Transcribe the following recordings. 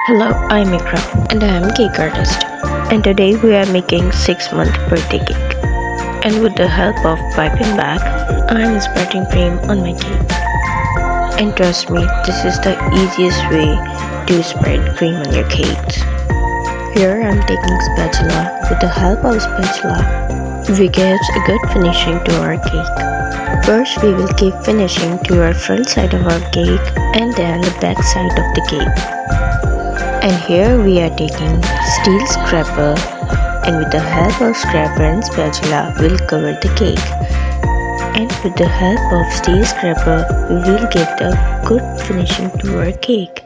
Hello, I'm Ikra and I am cake artist. And today we are making 6-month birthday cake. And with the help of piping bag, I am spreading cream on my cake. And trust me, this is the easiest way to spread cream on your cakes. Here I am taking spatula. With the help of spatula, we get a good finishing to our cake. First, we will keep finishing to our front side of our cake and then the back side of the cake. And here we are taking steel scraper, and with the help of scraper and spatula, we'll cover the cake. And with the help of steel scraper, we will get a good finishing to our cake.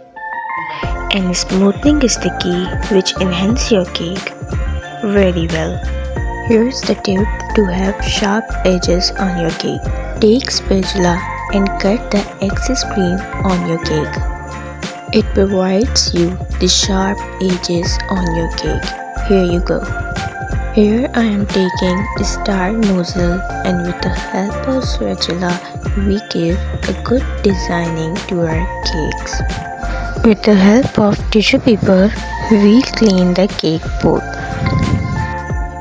And smoothing is the key which enhances your cake very well. Here's the tip to have sharp edges on your cake. Take spatula and cut the excess cream on your cake. It provides you the sharp edges on your cake. Here you go. Here I am taking a star nozzle, and with the help of spatula, we give a good designing to our cakes. With the help of tissue paper, we clean the cake pot.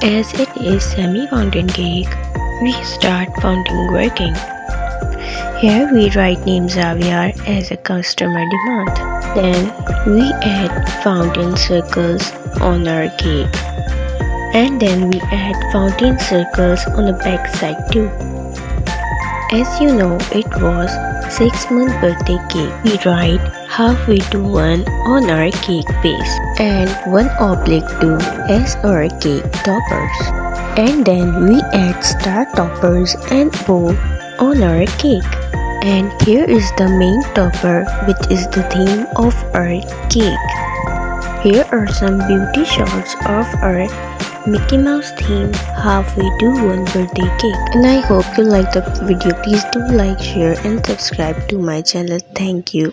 As it is semi-fountain cake, we start fountain working. Here we write name Xavier as a customer demand. Then we add fountain circles on our cake. And then we add fountain circles on the back side too. As you know, it was 6-month birthday cake. We write halfway to 1 on our cake base and 1 oblique 2 as our cake toppers. And then we add star toppers and bow on our cake. And here is the main topper, which is the theme of our cake. Here are some beauty shots of our Mickey Mouse theme halfway to 1 birthday cake. And I hope you like the video. Please do like, share and subscribe to my channel. Thank you.